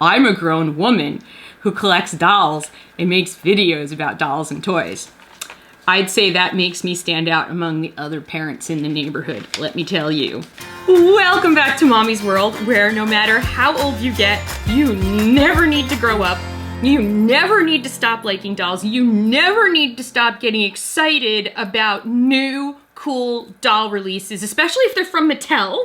I'm a grown woman who collects dolls and makes videos about dolls and toys. I'd say that makes me stand out among the other parents in the neighborhood, let me tell you. Welcome back to Mommy's World, where no matter how old you get, you never need to grow up. You never need to stop liking dolls. You never need to stop getting excited about new, cool doll releases, especially if they're from Mattel.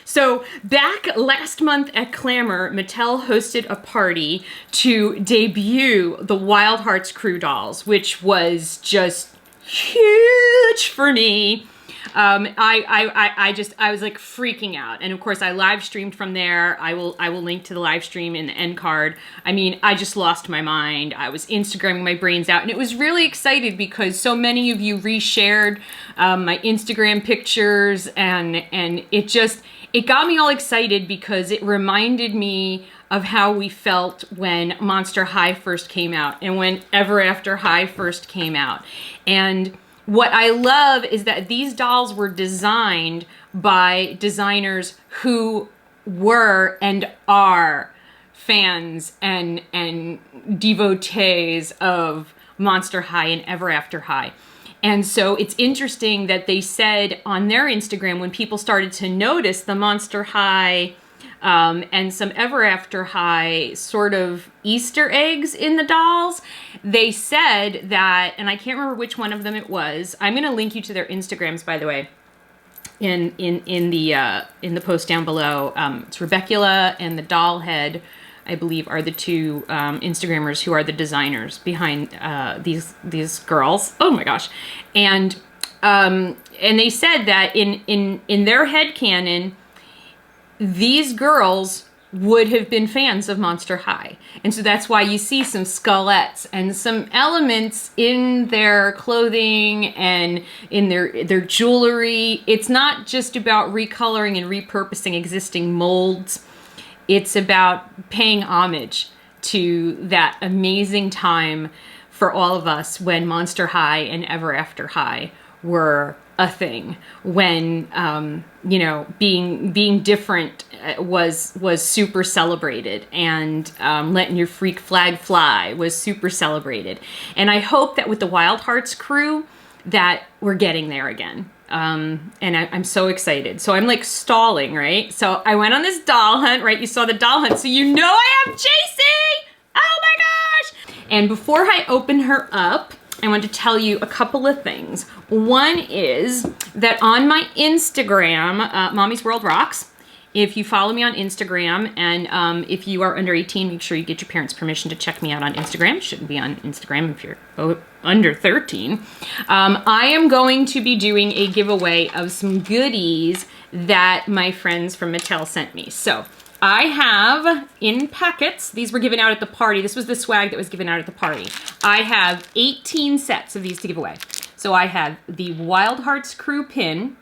So back last month at Clamor, Mattel hosted a party to debut the Wild Hearts Crew dolls, which was just huge for me. I was like freaking out, and of course I live streamed from there. I will link to the live stream in the end card. I mean, I just lost my mind. I was Instagramming my brains out, and it was really excited because so many of you reshared my Instagram pictures, and it got me all excited because it reminded me of how we felt when Monster High first came out and when Ever After High first came out. And what I love is that these dolls were designed by designers who were and are fans and devotees of Monster High and Ever After High. And so it's interesting that they said on their Instagram, when people started to notice the Monster High and some Ever After High sort of Easter eggs in the dolls, they said that, and I can't remember which one of them it was. I'm going to link you to their Instagrams, by the way, in the post down below. It's Rebecula and the Doll Head, I believe, are the two Instagrammers who are the designers behind these girls. Oh my gosh. And they said that in their headcanon, these girls would have been fans of Monster High. And so that's why you see some skullets and some elements in their clothing and in their jewelry. It's not just about recoloring and repurposing existing molds. It's about paying homage to that amazing time for all of us when Monster High and Ever After High were a thing, when being different was super celebrated, and letting your freak flag fly was super celebrated. And I hope that with the Wild Hearts Crew that we're getting there again. And I'm so excited. So I'm like stalling, right? So I went on this doll hunt, right? You saw the doll hunt, so you know I have Jacy! Oh my gosh! And before I open her up, I want to tell you a couple of things. One is that on my Instagram, Mommy's World Rocks, if you follow me on Instagram, and if you are under 18, make sure you get your parents' permission to check me out on Instagram. You shouldn't be on Instagram if you're under 13. I am going to be doing a giveaway of some goodies that my friends from Mattel sent me. So I have in packets, these were given out at the party. This was the swag that was given out at the party. I have 18 sets of these to give away. So I have the Wild Hearts Crew pin.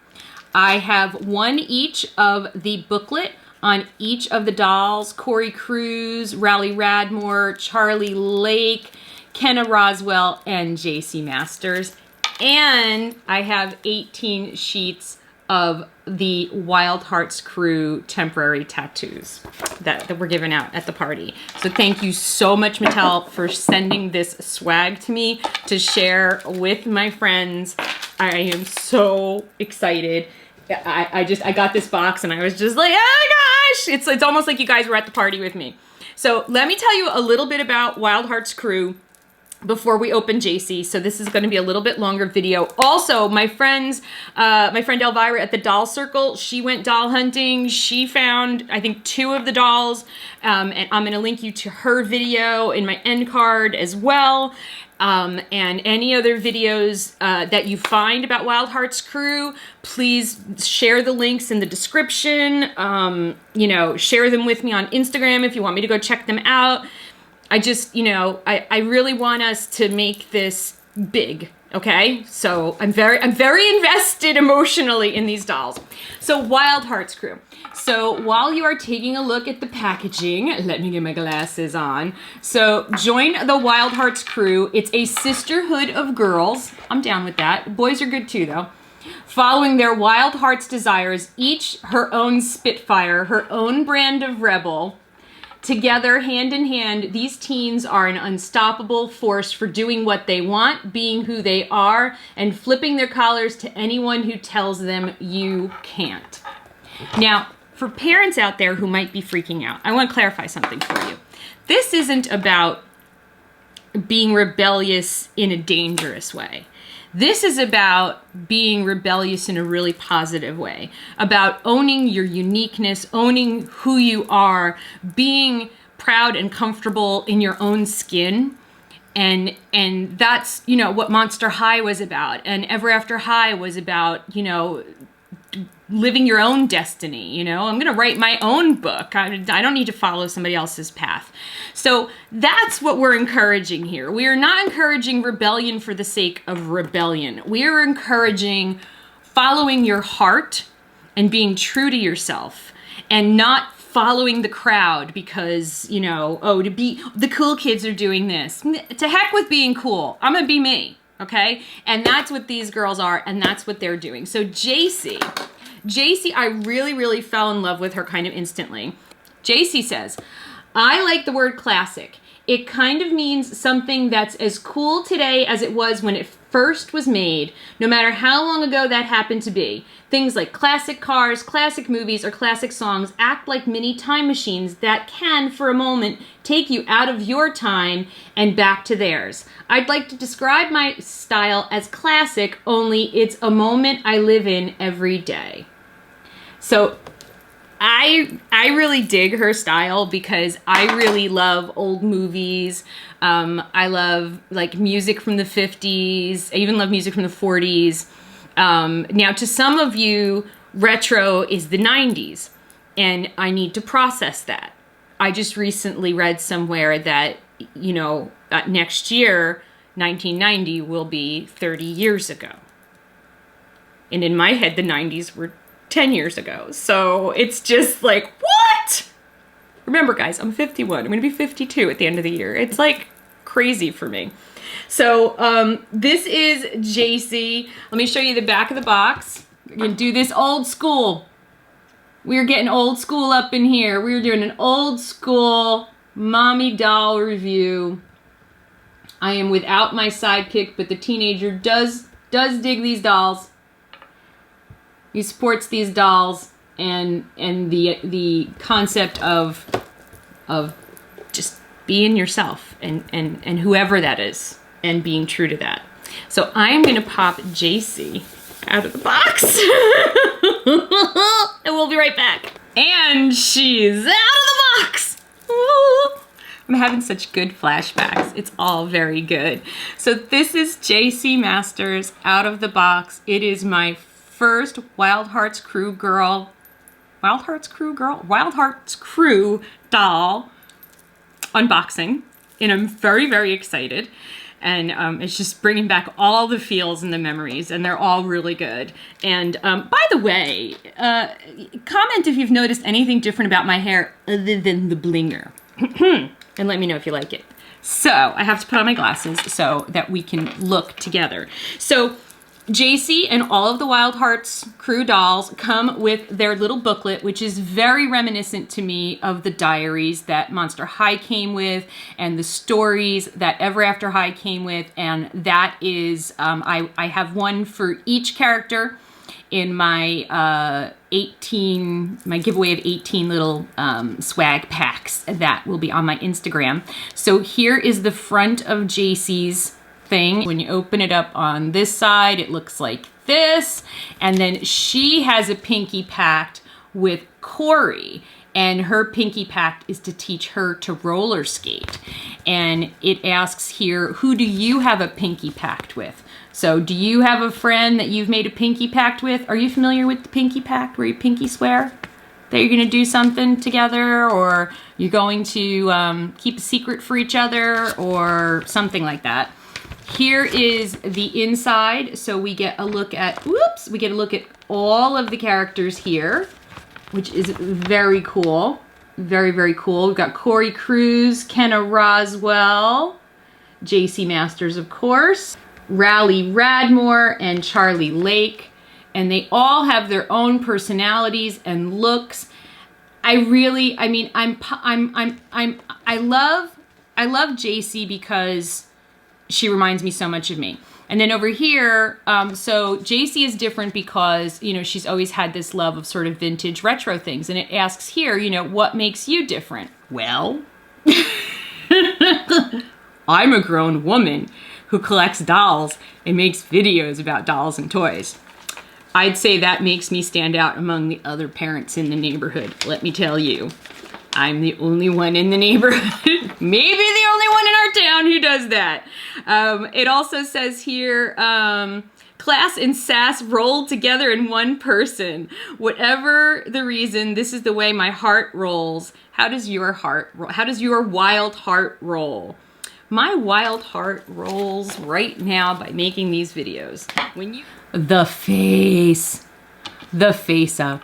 I have one each of the booklet on each of the dolls: Corey Cruz, Raleigh Radmore, Charlie Lake, Kenna Roswell, and Jacy Masters. And I have 18 sheets of the Wild Hearts Crew temporary tattoos that were given out at the party. So thank you so much, Mattel, for sending this swag to me to share with my friends. I am so excited. I got this box and I was just like, oh my gosh! It's almost like you guys were at the party with me. So let me tell you a little bit about Wild Hearts Crew before we open Jacy. So this is going to be a little bit longer video. Also, my friend Elvira at the Doll Circle, she went doll hunting. She found, I think, 2 of the dolls, and I'm going to link you to her video in my end card as well. And any other videos that you find about Wild Hearts Crew, please share the links in the description. Share them with me on Instagram if you want me to go check them out. I just, I really want us to make this big, okay? So I'm very invested emotionally in these dolls. So Wild Hearts Crew. So while you are taking a look at the packaging, let me get my glasses on. So join the Wild Hearts Crew. It's a sisterhood of girls. I'm down with that. Boys are good too, though. Following their wild hearts' desires, each her own Spitfire, her own brand of rebel. together, hand in hand, these teens are an unstoppable force for doing what they want, being who they are, and flipping their collars to anyone who tells them you can't. Now, for parents out there who might be freaking out, I want to clarify something for you. This isn't about being rebellious in a dangerous way. This is about being rebellious in a really positive way, about owning your uniqueness, owning who you are, being proud and comfortable in your own skin. And that's, you know, what Monster High was about. And Ever After High was about, you know, living your own destiny. You know, I'm going to write my own book. I don't need to follow somebody else's path. So that's what we're encouraging here. We are not encouraging rebellion for the sake of rebellion. We are encouraging following your heart and being true to yourself and not following the crowd because, you know, oh, the cool kids are doing this. To heck with being cool. I'm going to be me. Okay. And that's what these girls are. And that's what they're doing. So Jacy, I really, really fell in love with her kind of instantly. Jacy says, I like the word classic. It kind of means something that's as cool today as it was when it first was made, no matter how long ago that happened to be. Things like classic cars, classic movies, or classic songs act like mini time machines that can, for a moment, take you out of your time and back to theirs. I'd like to describe my style as classic, only it's a moment I live in every day. So I really dig her style because I really love old movies. I love like music from the 50s. I even love music from the 40s. Now to some of you, retro is the 90s, and I need to process that. I just recently read somewhere that, you know, next year, 1990 will be 30 years ago. And in my head, the 90s were 10 years ago. So it's just like, what? Remember, guys, I'm 51. I'm going to be 52 at the end of the year. It's like crazy for me. So this is Jacy. Let me show you the back of the box. We're going to do this old school. We're getting old school up in here. We're doing an old school mommy doll review. I am without my sidekick, but the teenager does dig these dolls. He supports these dolls and the concept of just being yourself and whoever that is and being true to that. So I'm gonna pop Jacy out of the box and we'll be right back. And she's out of the box. I'm having such good flashbacks. It's all very good. So this is Jacy Masters out of the box. It is my first Wild Hearts Crew doll unboxing, and I'm very, very excited. And it's just bringing back all the feels and the memories, and they're all really good. And by the way, comment if you've noticed anything different about my hair other than the blinger. And let me know if you like it. So I have to put on my glasses so that we can look together. So Jacy and all of the Wild Hearts Crew dolls come with their little booklet, which is very reminiscent to me of the diaries that Monster High came with and the stories that Ever After High came with. And that is, I have one for each character in my my giveaway of 18 little swag packs that will be on my Instagram. So here is the front of Jacy's thing. When you open it up on this side, it looks like this. And then she has a pinky pact with Corey, and her pinky pact is to teach her to roller skate. And it asks here, who do you have a pinky pact with? So do you have a friend that you've made a pinky pact with? Are you familiar with the pinky pact where you pinky swear that you're going to do something together, or you're going to keep a secret for each other, or something like that? Here is the inside. So we get a look at, we get a look at all of the characters here, which is very cool. Very, very cool. We've got Corey Cruz, Kenna Roswell, Jacy Masters, of course, Raleigh Radmore, and Charlie Lake. And they all have their own personalities and looks. I really, I mean, I love Jacy because she reminds me so much of me. And then over here, so Jacy is different because, you know, she's always had this love of sort of vintage retro things. And it asks here, you know, what makes you different? Well, I'm a grown woman who collects dolls and makes videos about dolls and toys. I'd say that makes me stand out among the other parents in the neighborhood. Let me tell you, I'm the only one in the neighborhood, maybe the only one in our town who does that. It also says here, class and sass rolled together in one person. Whatever the reason, this is the way my heart rolls. How does your heart roll? How does your wild heart roll? My wild heart rolls right now by making these videos. The face up.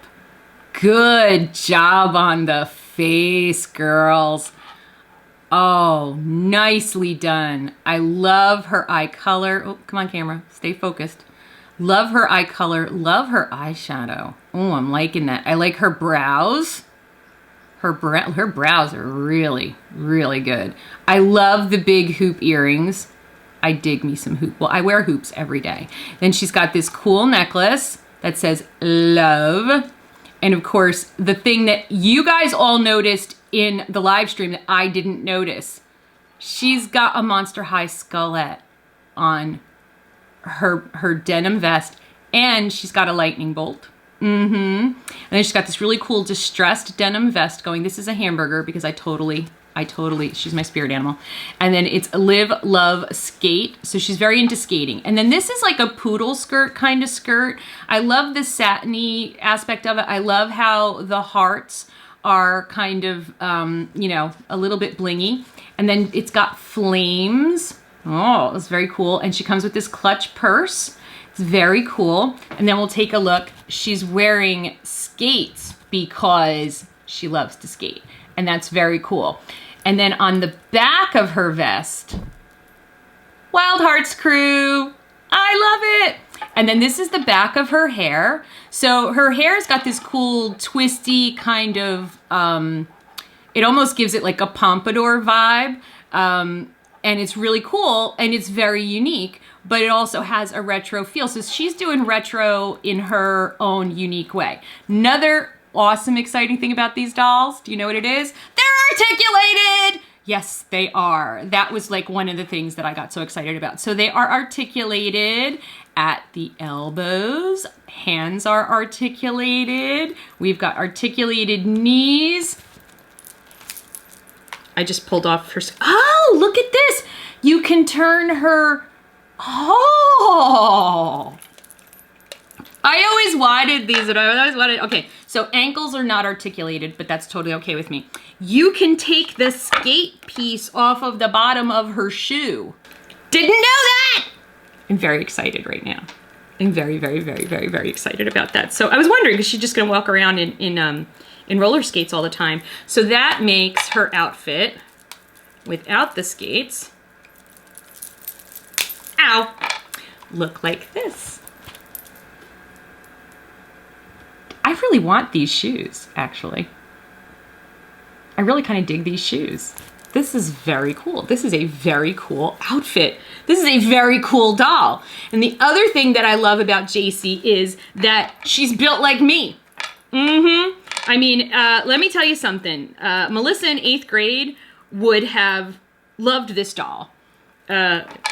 Good job on the face, girls. Oh, nicely done. I love her eye color. Oh, come on, camera. Stay focused. Love her eye color. Love her eyeshadow. Oh, I'm liking that. I like her brows. Her brows are really, really good. I love the big hoop earrings. I dig me some hoop. Well, I wear hoops every day. Then she's got this cool necklace that says love. And of course, the thing that you guys all noticed in the live stream that I didn't notice, she's got a Monster High skullette on her denim vest, and she's got a lightning bolt. And then she's got this really cool distressed denim vest going. This is a hamburger because I totally, she's my spirit animal. And then it's live, love, skate. So she's very into skating. And then this is like a poodle skirt kind of skirt. I love the satiny aspect of it. I love how the hearts are kind of, you know, a little bit blingy. And then it's got flames. Oh, it's very cool. And she comes with this clutch purse. It's very cool. And then we'll take a look. She's wearing skates because she loves to skate. And that's very cool. And then on the back of her vest, Wild Hearts Crew. I love it. And then this is the back of her hair. So her hair's got this cool twisty kind of, it almost gives it like a pompadour vibe. And it's really cool and it's very unique, but it also has a retro feel. So she's doing retro in her own unique way. Another awesome, exciting thing about these dolls, do you know what it is? They're articulated! Yes, they are. That was like one of the things that I got so excited about. So they are articulated at the elbows. Hands are articulated. We've got articulated knees. I just pulled off her. Oh, look at this. You can turn her. Oh. I always wanted these and I always wanted. Okay, so ankles are not articulated, but that's totally okay with me. You can take the skate piece off of the bottom of her shoe. Didn't know that. I'm very excited right now. I'm very, very, very, very, very excited about that. So I was wondering, is she just gonna walk around in roller skates all the time? So that makes her outfit without the skates, ow, look like this. I really want these shoes, actually. I really kind of dig these shoes. This is very cool. This is a very cool outfit. This is a very cool doll. And the other thing that I love about Jacy is that she's built like me. I mean, let me tell you something. Melissa in 8th grade would have loved this doll.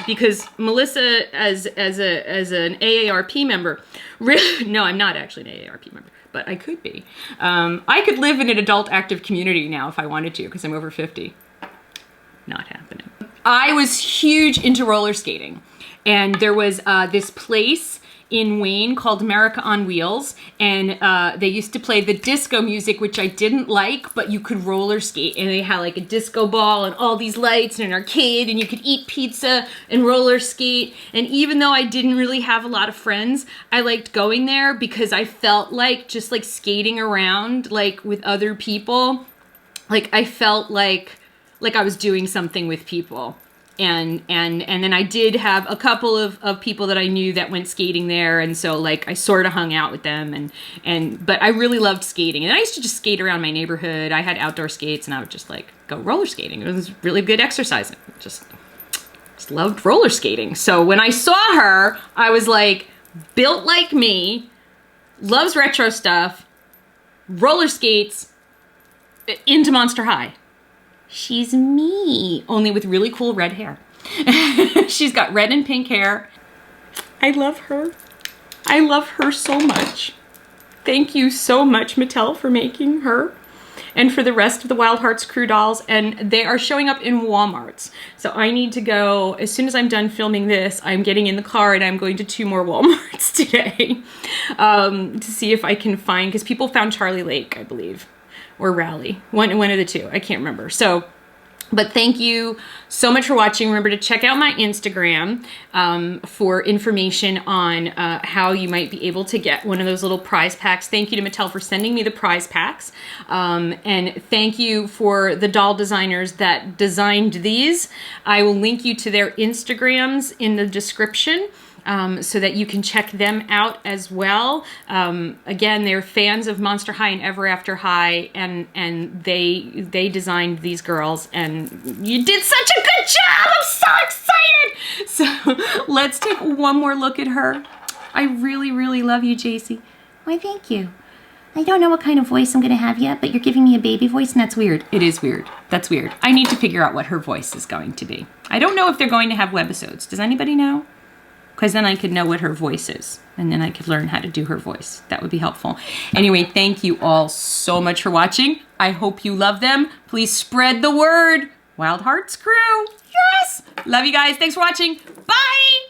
Because Melissa, as an AARP member, really, no, I'm not actually an AARP member, but I could be. I could live in an adult active community now if I wanted to, because I'm over 50. Not happening. I was huge into roller skating, and there was this place in Wayne called America on Wheels, and they used to play the disco music, which I didn't like, but you could roller skate, and they had like a disco ball and all these lights and an arcade, and you could eat pizza and roller skate. And even though I didn't really have a lot of friends, I liked going there because I felt like just like skating around like with other people, like I felt like I was doing something with people. and then I did have a couple of people that I knew that went skating there, and so like I sort of hung out with them, but I really loved skating, and I used to just skate around my neighborhood. I had outdoor skates, and I would just like go roller skating. It was really good exercise. Just loved roller skating. So when I saw her, I was like, built like me, loves retro stuff, roller skates, into Monster High. She's me, only with really cool red hair. She's got red and pink hair. I love her. I love her so much. Thank you so much, Mattel, for making her and for the rest of the Wild Hearts crew dolls. And they are showing up in Walmarts. So I need to go, as soon as I'm done filming this, I'm getting in the car and I'm going to 2 more Walmarts today to see if I can find, because people found Charlie Lake, I believe. Or Rally, one of the two, I can't remember. So, but thank you so much for watching. Remember to check out my Instagram for information on how you might be able to get one of those little prize packs. Thank you to Mattel for sending me the prize packs. And thank you for the doll designers that designed these. I will link you to their Instagrams in the description. So that you can check them out as well. Again, they're fans of Monster High and Ever After High, and they designed these girls, and you did such a good job! I'm so excited! So let's take one more look at her. I really, really love you, Jacy. Why, thank you. I don't know what kind of voice I'm going to have yet, but you're giving me a baby voice, and that's weird. It is weird. That's weird. I need to figure out what her voice is going to be. I don't know if they're going to have webisodes. Does anybody know? Because then I could know what her voice is, and then I could learn how to do her voice. That would be helpful. Anyway, thank you all so much for watching. I hope you love them. Please spread the word. Wild Hearts crew. Yes! Love you guys. Thanks for watching. Bye!